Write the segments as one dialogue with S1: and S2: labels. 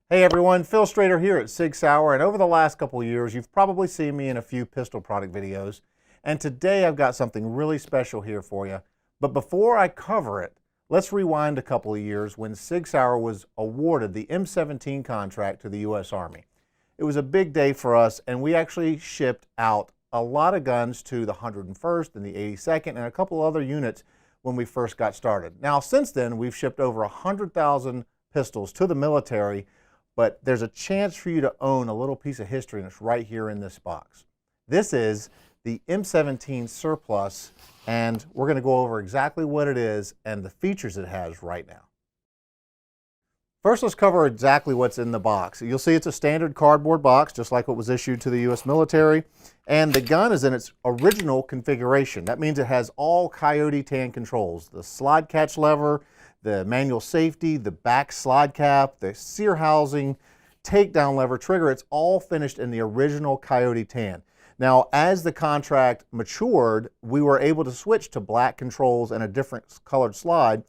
S1: Hey everyone, Phil Strader here at Sig Sauer, and over the last couple of years you've probably seen me in a few pistol product videos, and today I've got something really special here for you. But before I cover it, let's rewind a couple of years when Sig Sauer was awarded the M17 contract to the U.S. Army. It was a big day for us, and we actually shipped out a lot of guns to the 101st and the 82nd and a couple other units when we first got started. Now since then we've shipped over 100,000 pistols to the military, but there's a chance for you to own a little piece of history, and it's right here in this box. This is the M17 Surplus, and we're going to go over exactly what it is and the features it has right now. First, let's cover exactly what's in the box. You'll see it's a standard cardboard box, just like what was issued to the U.S. military, and the gun is in its original configuration. That means it has all Coyote tan controls, the slide catch lever, the manual safety, the back slide cap, the sear housing, takedown lever, trigger. It's all finished in the original Coyote tan. Now, as the contract matured, we were able to switch to black controls and a different colored slide.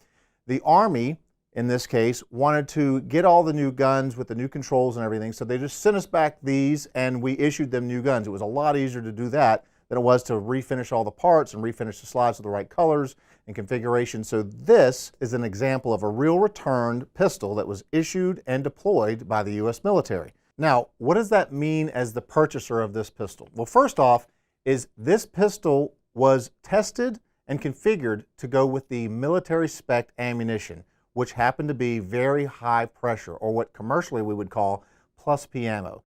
S1: The Army, in this case, wanted to get all the new guns with the new controls and everything, so they just sent us back these and we issued them new guns. It was a lot easier to do that than it was to refinish all the parts and refinish the slides with the right colors and configuration. So this is an example of a real returned pistol that was issued and deployed by the U.S. military. Now, what does that mean as the purchaser of this pistol? Well, first off, is this pistol was tested and configured to go with the military spec ammunition, which happened to be very high pressure, or what commercially we would call plus P ammo.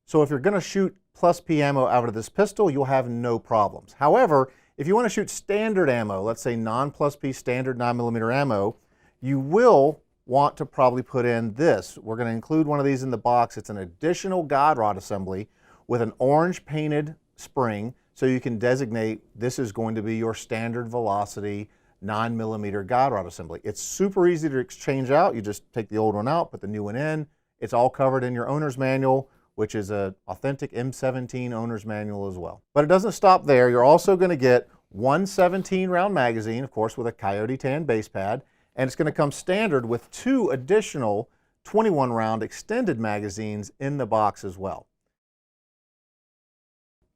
S1: So if you're going to shoot plus P ammo out of this pistol, you'll have no problems. However, if you want to shoot standard ammo, let's say non-plus P standard 9mm ammo, you will want to probably put in this. We're going to include one of these in the box. It's an additional guide rod assembly with an orange painted spring, so you can designate this is going to be your standard velocity 9mm guide rod assembly. It's super easy to exchange out. You just take the old one out, put the new one in. It's all covered in your owner's manual, which is an authentic M17 owner's manual as well. But it doesn't stop there. You're also going to get one 17-round magazine, of course, with a Coyote tan base pad, and it's going to come standard with two additional 21-round extended magazines in the box as well.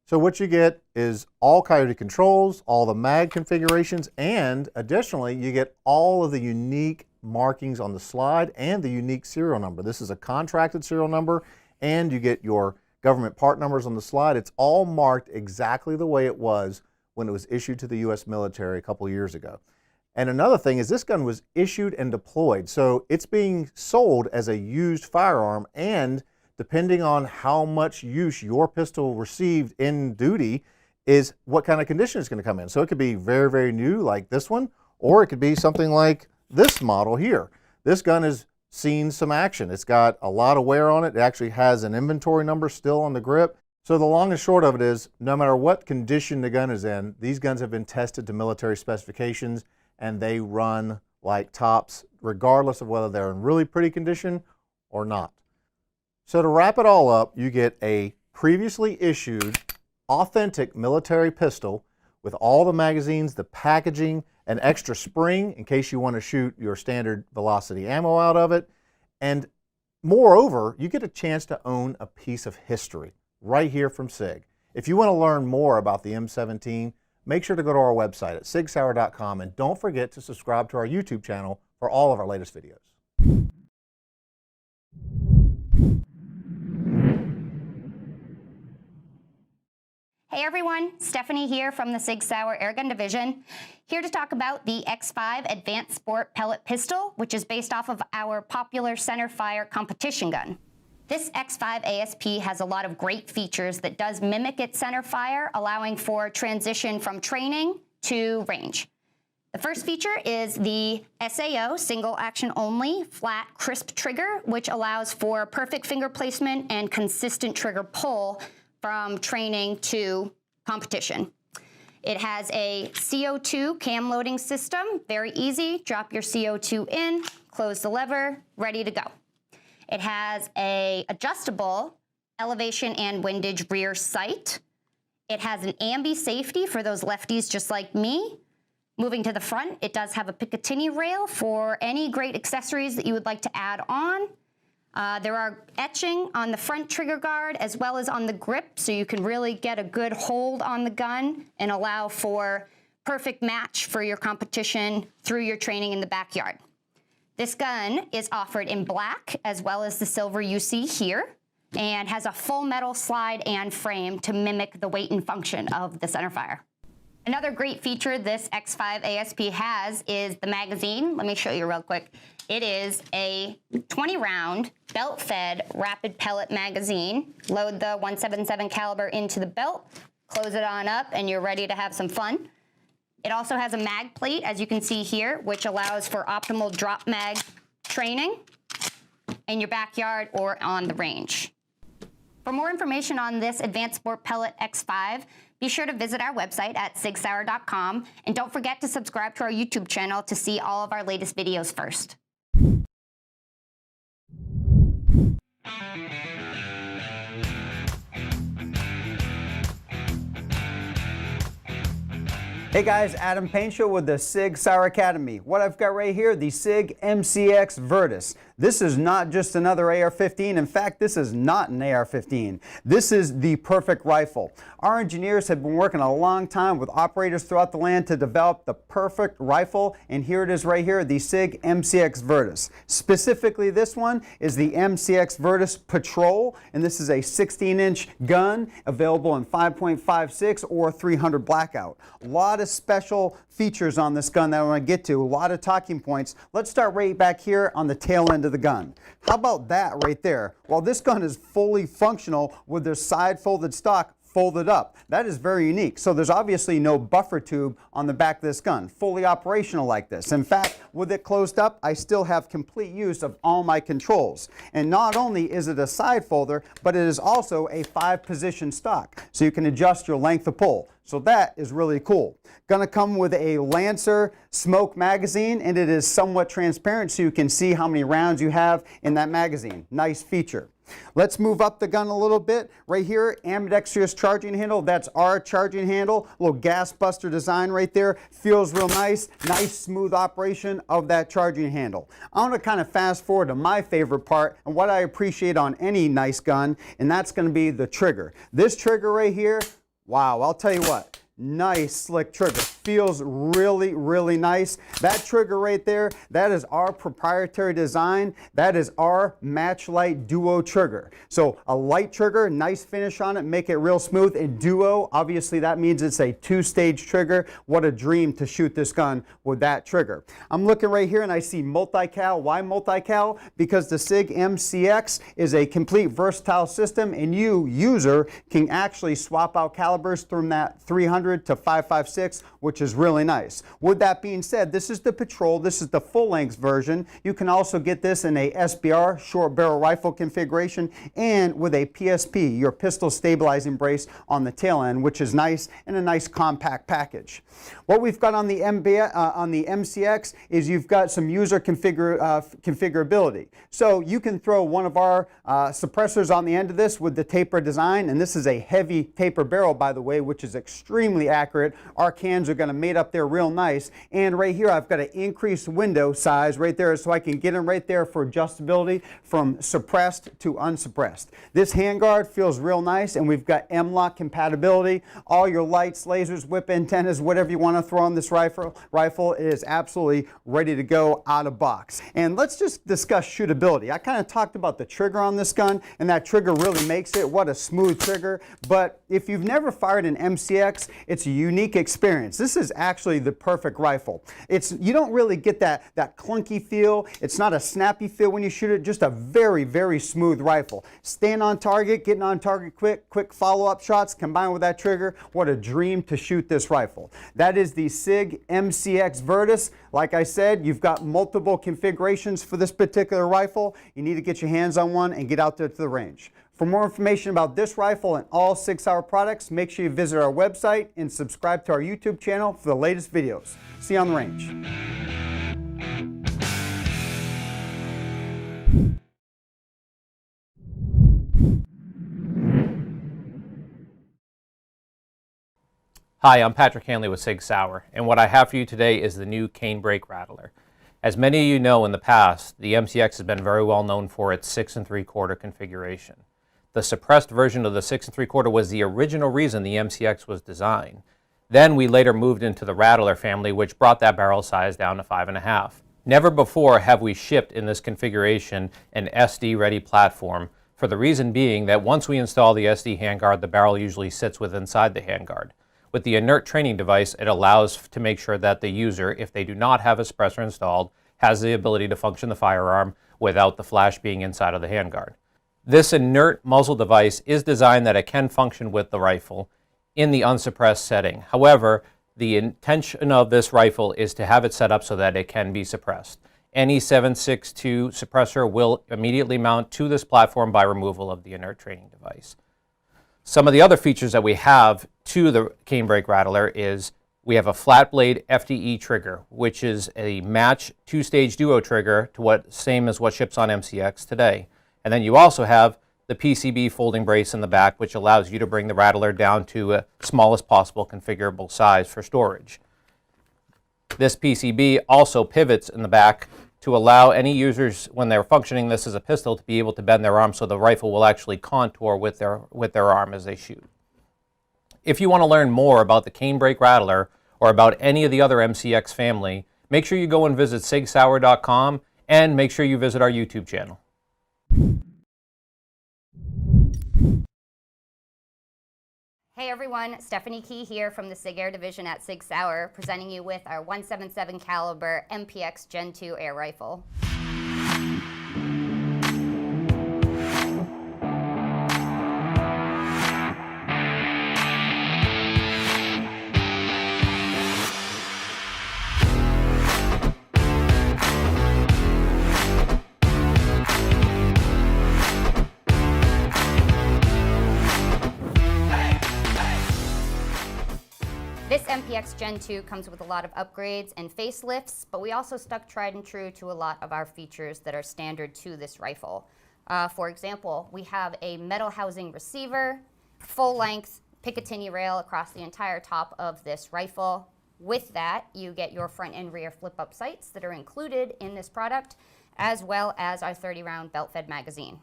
S1: So what you get is all Coyote controls, all the mag configurations, and additionally, you get all of the unique markings on the slide and the unique serial number. This is a contracted serial number, and you get your government part numbers on the slide. It's all marked exactly the way it was when it was issued to the U.S. military a couple years ago. And another thing is this gun was issued and deployed, so it's being sold as a used firearm, and depending on how much use your pistol received in duty is what kind of condition it's going to come in. So it could be very, very new like this one, or it could be something like this model here. This gun is seen some action. It's got a lot of wear on it. It actually has an inventory number still on the grip. So the long and short of it is, no matter what condition the gun is in, these guns have been tested to military specifications and they run like tops, regardless of whether they're in really pretty condition or not. So to wrap it all up, you get a previously issued authentic military pistol with all the magazines, the packaging, an extra spring in case you want to shoot your standard velocity ammo out of it. And moreover, you get a chance to own a piece of history right here from SIG. If you want to learn more about the M17, make sure to go to our website at sigsauer.com, and don't forget to subscribe to our YouTube channel for all of our latest videos.
S2: Hey everyone, Stephanie here from the Sig Sauer Airgun Division, here to talk about the X-Five Advanced Sport Pellet Pistol, which is based off of our popular centerfire competition gun. This X-Five ASP has a lot of great features that does mimic its centerfire, allowing for transition from training to range. The first feature is the SAO, single action only, flat crisp trigger, which allows for perfect finger placement and consistent trigger pull from training to competition. It has a CO2 cam loading system, very easy. Drop your CO2 in, close the lever, ready to go. It has a adjustable elevation and windage rear sight. It has an ambi safety for those lefties just like me. Moving to the front, it does have a Picatinny rail for any great accessories that you would like to add on. There are etching on the front trigger guard as well as on the grip, so you can really get a good hold on the gun and allow for perfect match for your competition through your training in the backyard. This gun is offered in black as well as the silver you see here, and has a full metal slide and frame to mimic the weight and function of the centerfire. Another great feature this X-Five ASP has is the magazine. Let me show you real quick. It is a 20-round belt-fed rapid pellet magazine. Load the .177 caliber into the belt, close it on up, and you're ready to have some fun. It also has a mag plate, as you can see here, which allows for optimal drop mag training in your backyard or on the range. For more information on this Advanced Sport Pellet X-Five, be sure to visit our website at sigsauer.com, and don't forget to subscribe to our YouTube channel to see all of our latest videos first.
S3: Hey guys, Adam Paintshow with the Sig Sauer Academy. What I've got right here, the Sig MCX Virtus. This is not just another AR-15. In fact, this is not an AR-15. This is the perfect rifle. Our engineers have been working a long time with operators throughout the land to develop the perfect rifle, and here it is right here, the Sig MCX Virtus. Specifically, this one is the MCX Virtus Patrol, and this is a 16-inch gun available in 5.56 or 300 blackout. A lot of special features on this gun that I want to get to, a lot of talking points. Let's start right back here on the tail end of the gun. How about that right there? Well, this gun is fully functional with their side folded stock folded up. That is very unique. So there's obviously no buffer tube on the back of this gun, fully operational like this. In fact, with it closed up, I still have complete use of all my controls. And not only is it a side folder, but it is also a 5-position stock, so you can adjust your length of pull. So that is really cool. Gonna come with a Lancer smoke magazine, and it is somewhat transparent so you can see how many rounds you have in that magazine. Nice feature. Let's move up the gun a little bit. Right here, ambidextrous charging handle. That's our charging handle. A little gas buster design right there. Feels real nice. Nice smooth operation of that charging handle. I want to kind of fast forward to my favorite part and what I appreciate on any nice gun, and that's going to be the trigger. This trigger right here, wow, I'll tell you what. Nice slick trigger. Feels really, really nice. That trigger right there, that is our proprietary design. That is our match light duo trigger. So a light trigger, nice finish on it, make it real smooth. And duo, obviously that means it's a 2-stage trigger. What a dream to shoot this gun with that trigger. I'm looking right here and I see multi-cal. Why multi-cal? Because the Sig MCX is a complete versatile system, and you, user, can actually swap out calibers from that 300 to 5.56, which is really nice. With that being said, this is the Patrol. This is the full-length version. You can also get this in a SBR, short barrel rifle configuration, and with a PSP, your pistol stabilizing brace on the tail end, which is nice, and a nice compact package. What we've got on the MCX is you've got some user configurability. So you can throw one of our suppressors on the end of this with the taper design, and this is a heavy taper barrel, by the way, which is extremely accurate. Our cans are going to mate up there real nice. And right here I've got an increased window size right there so I can get them right there for adjustability from suppressed to unsuppressed. This handguard feels real nice, and we've got M-LOK compatibility. All your lights, lasers, whip antennas, whatever you want to throw on this rifle, it is absolutely ready to go out of box. And let's just discuss shootability. I kind of talked about the trigger on this gun, and that trigger really makes it. What a smooth trigger. But if you've never fired an MCX, it's a unique experience. This is actually the perfect rifle. You don't really get that clunky feel. It's not a snappy feel when you shoot it, just a very, very smooth rifle. Staying on target, getting on target quick follow-up shots combined with that trigger. What a dream to shoot this rifle. That is the Sig MCX Virtus. Like I said, you've got multiple configurations for this particular rifle. You need to get your hands on one and get out there to the range. For more information about this rifle and all Sig Sauer products, make sure you visit our website and subscribe to our YouTube channel for the latest videos. See you on the range.
S4: Hi, I'm Patrick Hanley with Sig Sauer, and what I have for you today is the new Canebrake Rattler. As many of you know, in the past, the MCX has been very well known for its 6 3/4 configuration. The suppressed version of the 6 3/4 was the original reason the MCX was designed. Then we later moved into the Rattler family, which brought that barrel size down to 5.5. Never before have we shipped in this configuration an SD-ready platform, for the reason being that once we install the SD handguard, the barrel usually sits inside the handguard. With the inert training device, it allows to make sure that the user, if they do not have a suppressor installed, has the ability to function the firearm without the flash being inside of the handguard. This inert muzzle device is designed that it can function with the rifle in the unsuppressed setting. However, the intention of this rifle is to have it set up so that it can be suppressed. Any 7.62 suppressor will immediately mount to this platform by removal of the inert training device. Some of the other features that we have to the Canebrake Rattler is we have a flat blade FDE trigger, which is a match 2-stage duo trigger to same as what ships on MCX today. And then you also have the PCB folding brace in the back, which allows you to bring the Rattler down to a smallest possible configurable size for storage. This PCB also pivots in the back to allow any users, when they're functioning this as a pistol, to be able to bend their arm so the rifle will actually contour with their arm as they shoot. If you want to learn more about the Canebrake Rattler or about any of the other MCX family, make sure you go and visit sigsauer.com and make sure you visit our YouTube channel.
S2: Hey everyone, Stephanie Key here from the Sig Air division at Sig Sauer, presenting you with our 177 caliber MPX Gen 2 air rifle. This MPX Gen 2 comes with a lot of upgrades and facelifts, but we also stuck tried and true to a lot of our features that are standard to this rifle. For example, we have a metal housing receiver, full-length Picatinny rail across the entire top of this rifle. With that, you get your front and rear flip-up sights that are included in this product, as well as our 30-round belt-fed magazine.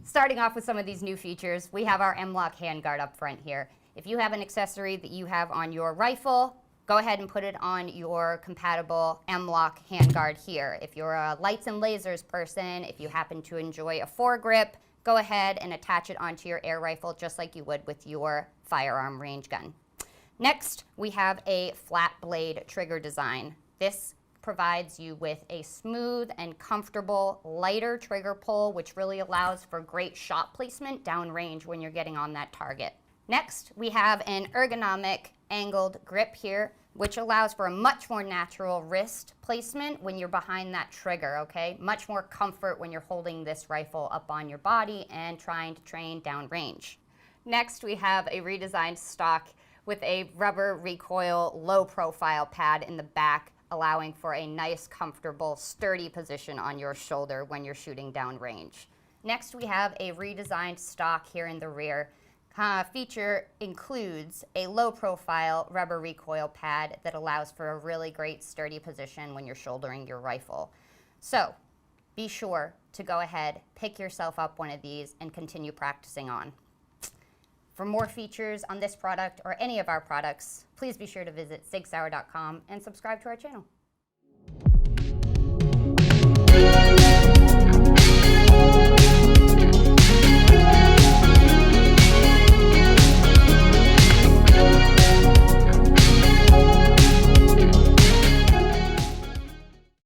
S2: Starting off with some of these new features, we have our M-LOK handguard up front here. If you have an accessory that you have on your rifle, go ahead and put it on your compatible M-LOK handguard here. If you're a lights and lasers person, if you happen to enjoy a foregrip, go ahead and attach it onto your air rifle just like you would with your firearm range gun. Next, we have a flat blade trigger design. This provides you with a smooth and comfortable, lighter trigger pull, which really allows for great shot placement downrange when you're getting on that target. Next, we have an ergonomic angled grip here, which allows for a much more natural wrist placement when you're behind that trigger, okay? Much more comfort when you're holding this rifle up on your body and trying to train downrange. Next, we have a redesigned stock with a rubber recoil low profile pad in the back, allowing for a nice, comfortable, sturdy position on your shoulder when you're shooting downrange. Next, we have a redesigned stock here in the rear. Feature includes a low-profile rubber recoil pad that allows for a really great sturdy position when you're shouldering your rifle. So be sure to go ahead, pick yourself up one of these, and continue practicing on. For more features on this product or any of our products, please be sure to visit sigsauer.com and subscribe to our channel.